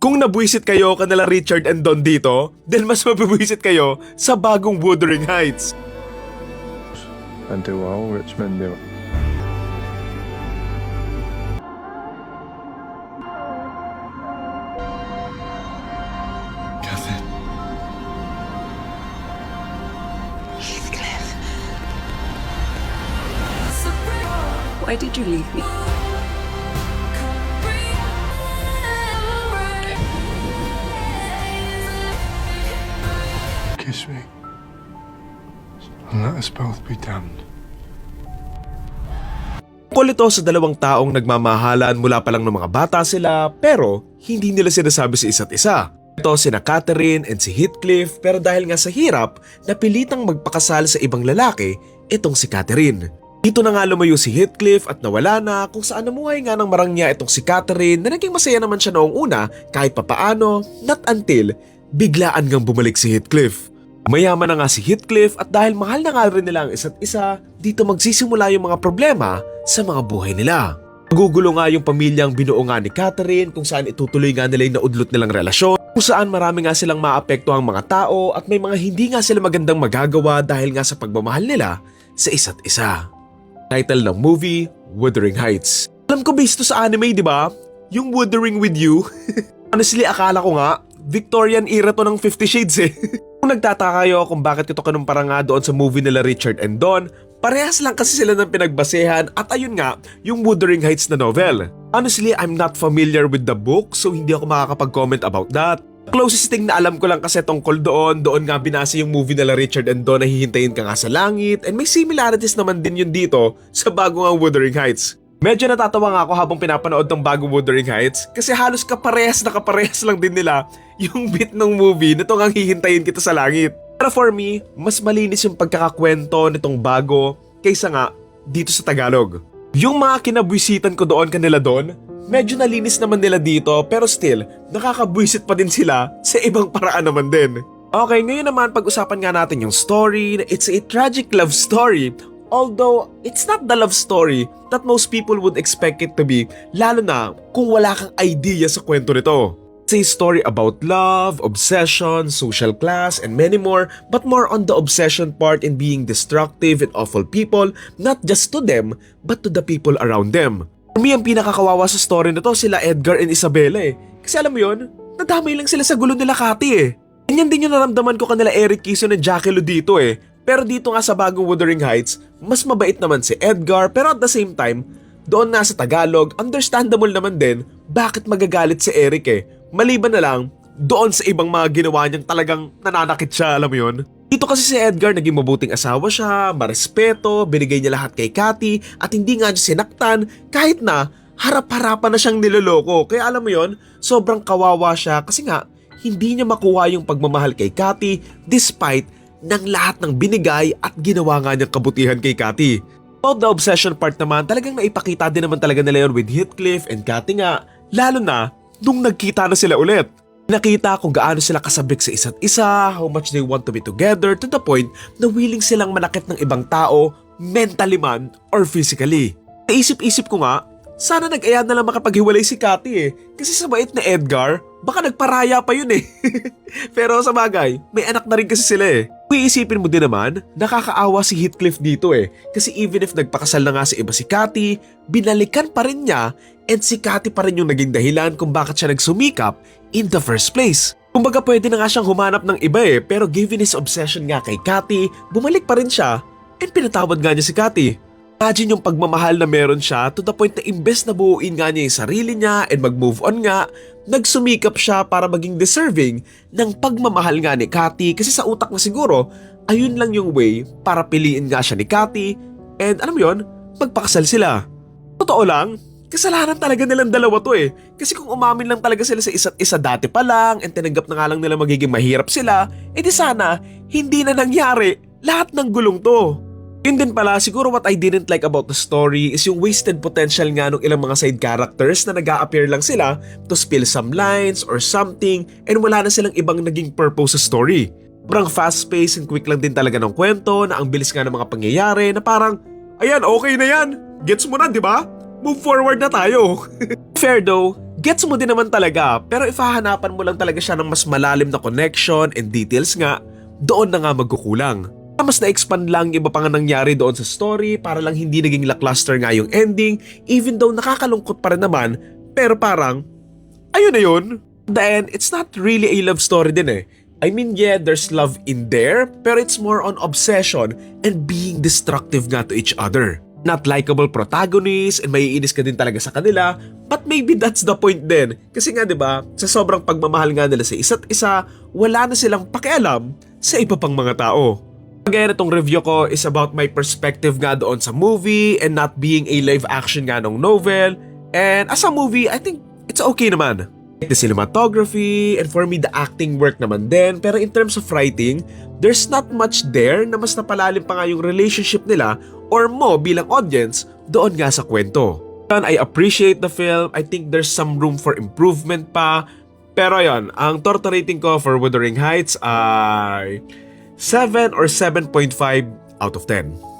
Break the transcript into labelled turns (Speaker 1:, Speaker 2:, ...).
Speaker 1: Kung nabwisit kayo kanila Richard and Don dito, then mas mabibwisit kayo sa bagong Wuthering Heights.
Speaker 2: And do what all rich men do.
Speaker 3: Catherine.
Speaker 4: Heathcliff. Why did you leave me?
Speaker 2: Kiss me. And let us both be damned.
Speaker 1: Tungkol ito sa dalawang taong nagmamahalan mula pa lang ng mga bata sila pero hindi nila sinasabi sa isa't isa. Ito sina Catherine and si Heathcliff pero dahil nga sa hirap, napilitang magpakasal sa ibang lalaki itong si Catherine. Dito na nga lumayo si Heathcliff at nawala na kung saan namuhay nga ng marangya itong si Catherine na naging masaya naman siya noong una kahit papaano, not until biglaan ngang bumalik si Heathcliff. Mayaman na nga si Heathcliff at dahil mahal na nga rin nila ang isa't isa, dito magsisimula yung mga problema sa mga buhay nila. Magugulo nga yung pamilyang binuo nga ni Catherine kung saan itutuloy nga nila yung naudlot nilang relasyon, kung saan marami nga silang maapektuhang mga tao at may mga hindi nga sila magandang magagawa dahil nga sa pagmamahal nila sa isa't isa. Title ng movie, Wuthering Heights. Alam ko based to sa anime, di ba? Yung Wuthering with You. Honestly, akala ko nga, Victorian era to ng 50 Shades eh. Kung nagtataka kayo kung bakit ito kanumpara nga doon sa movie nila Richard and Don, parehas lang kasi sila ng pinagbasehan at ayun nga, yung Wuthering Heights na novel. Honestly, I'm not familiar with the book so hindi ako makakapag-comment about that. Closest thing na alam ko lang kasi tungkol doon nga binasa yung movie nila Richard and Don na hihintayin ka nga sa langit and may similarities naman din yun dito sa bagong ang Wuthering Heights. Medyo natatawa nga ako habang pinapanood ng bagong Wuthering Heights kasi halos kaparehas lang din nila yung beat ng movie nitong ang hihintayin kita sa langit. Pero for me, mas malinis yung pagkakakwento nitong bago kaysa nga dito sa Tagalog. Yung mga kinabwisitan ko doon kanila doon, medyo nalinis naman nila dito pero still, nakakabwisit pa din sila sa ibang paraan naman din. Okay, ngayon naman pag-usapan nga natin yung story. It's a tragic love story. Although, it's not the love story that most people would expect it to be, lalo na kung wala kang idea sa kwento nito. It's a story about love, obsession, social class, and many more, but more on the obsession part in being destructive and awful people, not just to them, but to the people around them. For me, ang pinakakawawa sa story nito sila Edgar and Isabella eh. Kasi alam mo yun, nadamay lang sila sa gulo nila Cathy eh. Ganyan din yung naramdaman ko kanila Eric Kison and Jackie Lu dito eh. Pero dito nga sa bagong Wuthering Heights, mas mabait naman si Edgar pero at the same time, doon nga sa Tagalog, understandable naman din bakit magagalit si Eric eh. Maliban na lang, doon sa ibang mga ginawa niyang talagang nananakit siya, alam mo yun? Dito kasi si Edgar naging mabuting asawa siya, marespeto, binigay niya lahat kay Cathy at hindi nga niya sinaktan kahit na harap-harapan na siyang niloloko. Kaya alam mo yun, sobrang kawawa siya kasi nga hindi niya makuha yung pagmamahal kay Cathy despite ng lahat ng binigay at ginawa nga niyang kabutihan kay Cathy. About the obsession part naman, talagang naipakita din naman talaga nila yun with Heathcliff and Cathy nga, lalo na nung nagkita na sila ulit. Nakita kung gaano sila kasabik sa isa't isa, how much they want to be together to the point na willing silang manakit ng ibang tao, mentally man or physically. Naisip-isip ko nga, sana nag-aya na lang makapaghiwalay si Cathy eh, kasi sa bait na Edgar, baka nagparaya pa yun eh. Pero sa bagay, may anak na rin kasi sila eh. Kung iisipin mo din naman, nakakaawa si Heathcliff dito eh. Kasi even if nagpakasal na nga sa iba si Cathy, binalikan pa rin niya and si Cathy pa rin yung naging dahilan kung bakit siya nagsumikap in the first place. Kumbaga pwede na nga siyang humanap ng iba eh, pero given his obsession nga kay Cathy, bumalik pa rin siya and pinatawad nga niya si Cathy. Imagine yung pagmamahal na meron siya to the point na imbes na buuin nga niya yung sarili niya and mag-move on nga, nagsumikap siya para maging deserving ng pagmamahal nga ni Cathy kasi sa utak na siguro, ayun lang yung way para piliin nga siya ni Cathy and alam mo yun, magpakasal sila. Totoo lang, kasalanan talaga nilang dalawa to eh. Kasi kung umamin lang talaga sila sa isa't isa dati pa lang and tinanggap na nga lang nila magiging mahirap sila, edi sana hindi na nangyari lahat ng gulong to. Yun din pala, siguro what I didn't like about the story is yung wasted potential nga nung ilang mga side characters na nag-a-appear lang sila to spill some lines or something and wala na silang ibang naging purpose sa story. Sobrang fast-paced and quick lang din talaga ng kwento na ang bilis nga ng mga pangyayari na parang, ayan, okay na yan. Gets mo na, di ba? Move forward na tayo. Fair though, gets mo din naman talaga, pero if hahanapan mo lang talaga siya ng mas malalim na connection and details nga, doon na nga magkukulang. Mas na-expand lang yung iba pa nga nangyari doon sa story para lang hindi naging lackluster nga yung ending, even though nakakalungkot pa rin naman, pero parang, ayun na yun. Then, it's not really a love story din eh. I mean, yeah, there's love in there, pero it's more on obsession and being destructive nga to each other. Not likable protagonists and maiinis ka din talaga sa kanila, but maybe that's the point din. Kasi nga 'di ba, sa sobrang pagmamahal nga nila sa isa't isa, wala na silang pakialam sa iba pang mga tao. Again, itong review ko is about my perspective nga doon sa movie and not being a live action nga ng novel. And as a movie, I think it's okay naman. The cinematography and for me the acting work naman din, pero in terms of writing, there's not much there na mas napalalim pa nga yung relationship nila or mo bilang audience doon nga sa kwento. I appreciate the film. I think there's some room for improvement pa. Pero yon, ang torta rating ko for Wuthering Heights ay 7 or 7.5 out of 10.